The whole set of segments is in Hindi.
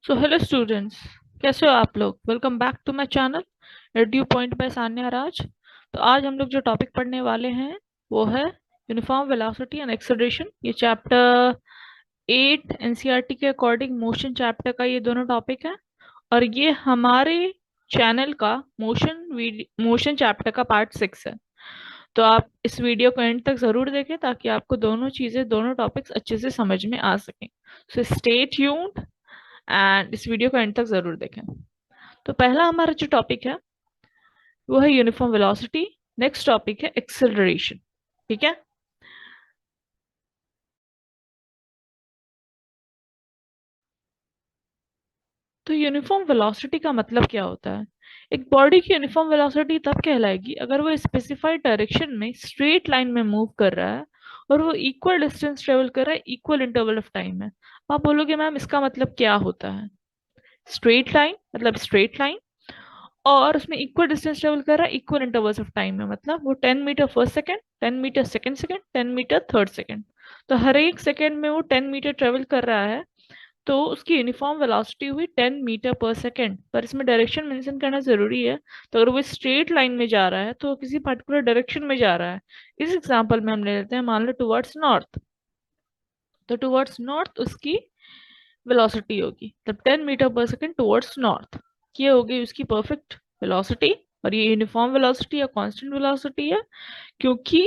सो हेलो स्टूडेंट्स, कैसे हो आप लोग। Welcome back to my channel Edu Point by Saanya Raj. तो आज हम लोग जो टॉपिक पढ़ने वाले हैं वो है यूनिफॉर्म वेलोसिटी एंड एक्सेलरेशन। ये चैप्टर 8 एनसीईआरटी के अकॉर्डिंग मोशन चैप्टर का ये दोनों टॉपिक है। और ये हमारे चैनल का मोशन चैप्टर का पार्ट 6 है। तो आप इस वीडियो को एंड तक जरूर देखें ताकि आपको दोनों चीजें, दोनों टॉपिक्स अच्छे से समझ में आ सकें। सो स्टे ट्यून्ड एंड इस वीडियो को एंड तक जरूर देखें। तो पहला हमारा जो टॉपिक है वो है यूनिफॉर्म वेलोसिटी। नेक्स्ट टॉपिक है एक्सेलरेशन। ठीक है। तो यूनिफॉर्म वेलोसिटी का मतलब क्या होता है। एक बॉडी की यूनिफॉर्म वेलोसिटी तब कहलाएगी अगर वो स्पेसिफाइड डायरेक्शन में स्ट्रेट लाइन में मूव कर रहा है और वो इक्वल डिस्टेंस ट्रेवल कर रहा है इक्वल इंटरवल ऑफ टाइम में। आप बोलोगे मैम इसका मतलब क्या होता है। स्ट्रेट लाइन मतलब स्ट्रेट लाइन, और उसमें इक्वल डिस्टेंस ट्रेवल कर रहा है इक्वल इंटरवल्स ऑफ टाइम में। मतलब वो 10 metre first second, 10 metre second second, 10 metre third second. तो हर एक सेकंड में वो 10 मीटर ट्रेवल कर रहा है। तो उसकी यूनिफॉर्म वेलोसिटी हुई 10 मीटर पर सेकंड। पर इसमें डायरेक्शन मेंशन करना जरूरी है। तो अगर वो स्ट्रेट लाइन में जा रहा है तो वो किसी पर्टिकुलर डायरेक्शन में जा रहा है। इस एग्जांपल में हम ले लेते हैं, मान लो टुवर्ड्स नॉर्थ। तो टुवर्ड्स नॉर्थ उसकी वेलोसिटी होगी तब 10 मीटर पर सेकंड टुवर्ड्स नॉर्थ। ये होगी उसकी परफेक्ट वेलोसिटी। और ये यूनिफॉर्म वेलोसिटी या कांस्टेंट वेलोसिटी है क्योंकि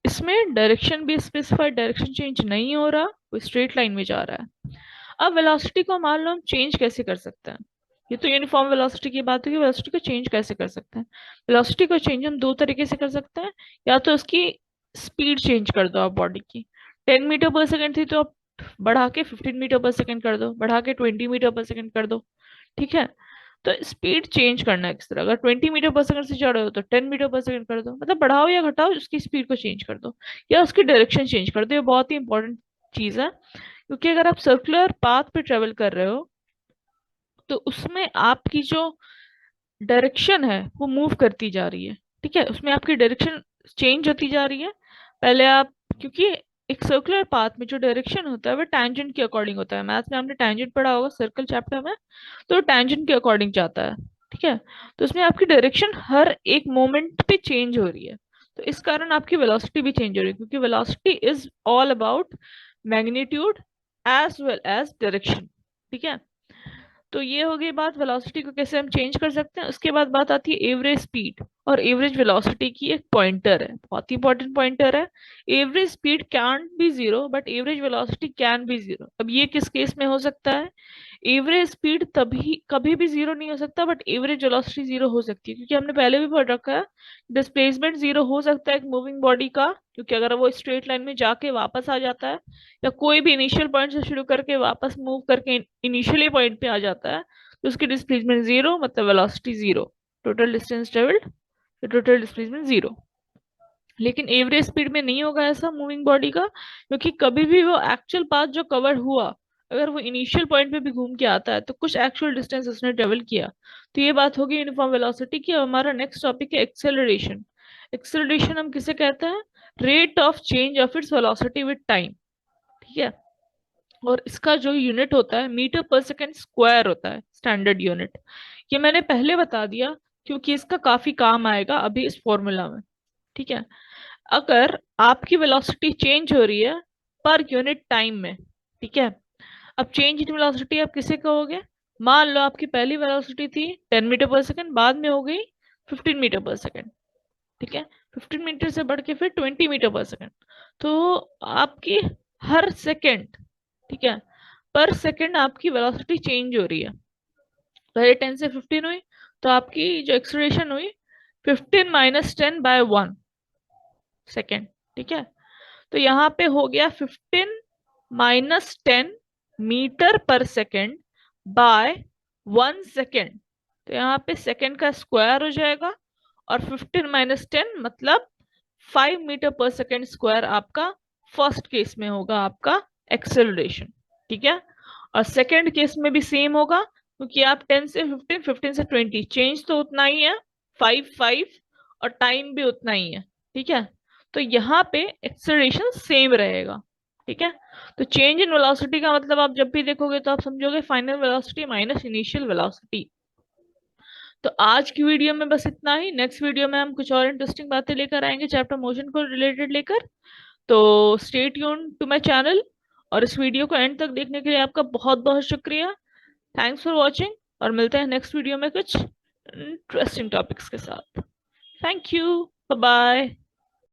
इसमें डायरेक्शन भी स्पेसिफाइड, डायरेक्शन चेंज नहीं हो रहा, वो स्ट्रेट लाइन में जा रहा है। अब वेलोसिटी को मान लो हम चेंज कैसे कर सकते हैं। ये तो यूनिफॉर्म वेलोसिटी की बात है, वेलोसिटी को चेंज कैसे कर सकते हैं। वेलोसिटी को चेंज हम दो तरीके से कर सकते हैं। या तो उसकी स्पीड चेंज कर दो आप बॉडी की। 10 मीटर पर सेकंड थी तो आप बढ़ा के 15 मीटर पर सेकंड कर दो, बढ़ा के 20 मीटर पर सेकंड कर दो। ठीक है। तो स्पीड चेंज करना है किस तरह। अगर 20 मीटर पर सेकंड से चढ़ रहे हो तो 10 मीटर पर सेकंड कर दो, मतलब बढ़ाओ या घटाओ उसकी स्पीड को चेंज कर दो या उसकी डायरेक्शन चेंज कर दो। ये बहुत ही इंपॉर्टेंट चीज है क्योंकि अगर आप सर्कुलर पाथ पे ट्रेवल कर रहे हो तो उसमें आपकी जो डायरेक्शन है वो मूव करती जा रही है। ठीक है, उसमें आपकी डायरेक्शन चेंज होती जा रही है। पहले आप, क्योंकि एक सर्कुलर पाथ में जो डायरेक्शन होता है वो टैंजेंट के अकॉर्डिंग होता है। मैथ में हमने टैंजेंट पढ़ा होगा सर्कल चैप्टर में। तो टैंजेंट के अकॉर्डिंग जाता है। ठीक है। तो उसमें आपकी डायरेक्शन हर एक मोमेंट पे चेंज हो रही है। तो इस कारण आपकी वेलोसिटी भी चेंज हो रही है क्योंकि velocity is all about magnitude as well as direction. ठीक है। तो ये हो गई बात वेलोसिटी को कैसे हम चेंज कर सकते हैं। उसके बाद बात आती है एवरेज स्पीड और एवरेज वेलोसिटी की। एक पॉइंटर है, बहुत ही इंपॉर्टेंट पॉइंटर है। Average speed can be zero but average velocity can be zero. अब ये किस केस में हो सकता है। एवरेज स्पीड तभी कभी भी जीरो नहीं हो सकता बट एवरेज वेलोसिटी जीरो हो सकती है क्योंकि हमने पहले भी पढ़ रखा है डिस्प्लेसमेंट जीरो हो सकता है एक मूविंग बॉडी का, क्योंकि अगर वो स्ट्रेट लाइन में जाके वापस आ जाता है या कोई भी इनिशियल पॉइंट से शुरू करके वापस मूव करके इनिशियली पॉइंट पे आ जाता है तो उसकी डिस्प्लेसमेंट जीरो, मतलब velocity zero. Total distance travelled, total displacement zero. लेकिन एवरेज स्पीड में नहीं होगा ऐसा मूविंग बॉडी का क्योंकि कभी भी वो एक्चुअल पाथ जो कवर हुआ अगर वो इनिशियल पॉइंट पे भी घूम के आता है तो कुछ एक्चुअल डिस्टेंस उसने ट्रेवल किया। तो ये बात होगी यूनिफॉर्म वेलोसिटी की। हमारा नेक्स्ट टॉपिक है एक्सेलरेशन। एक्सेलरेशन हम किसे कहते हैं, rate of change of its velocity with time. ठीक है। और इसका जो यूनिट होता है मीटर पर सेकेंड स्क्वायर होता है, स्टैंडर्ड यूनिट। ये मैंने पहले बता दिया क्योंकि इसका काफी काम आएगा अभी इस फॉर्मूला में। ठीक है। अगर आपकी वेलोसिटी चेंज हो रही है पर यूनिट टाइम में, ठीक है। अब चेंज इन वेलोसिटी आप किसे कहोगे। मान लो आपकी पहली वेलोसिटी थी 10 मीटर पर सेकंड, बाद में हो गई 15 मीटर पर सेकंड। ठीक है। 15 मीटर से बढ़ के फिर 20 मीटर पर सेकंड। तो आपकी हर सेकंड, ठीक है, पर सेकंड आपकी वेलोसिटी चेंज हो रही है। पहले 10 से 15 हुई तो आपकी जो एक्सलेरेशन हुई 15 - 10/1 सेकेंड। ठीक है। तो यहाँ पे हो गया 15 - 10 मीटर पर सेकेंड बाय 1 सेकेंड। तो यहाँ पे सेकेंड का स्क्वायर हो जाएगा और 15 - 10 मतलब 5 मीटर पर सेकेंड स्क्वायर आपका फर्स्ट केस में होगा आपका एक्सेलरेशन। ठीक है। और सेकेंड केस में भी सेम होगा क्योंकि आप 10 से 15, 15 से 20, चेंज तो उतना ही है, 5 5, और टाइम भी उतना ही है। ठीक है। तो यहाँ पे एक्सेलरेशन सेम रहेगा। ठीक है। तो चेंज इन वेलोसिटी का मतलब आप जब भी देखोगे तो आप समझोगे final velocity minus initial velocity. तो आज की वीडियो में बस इतना ही। नेक्स्ट वीडियो में हम कुछ और इंटरेस्टिंग बातें लेकर आएंगे चैप्टर मोशन को रिलेटेड लेकर। तो stay tune to my channel, और इस वीडियो को एंड तक देखने के लिए आपका बहुत बहुत शुक्रिया। थैंक्स फॉर वॉचिंग, और मिलते हैं नेक्स्ट वीडियो में कुछ इंटरेस्टिंग टॉपिक्स के साथ। Thank you, bye bye.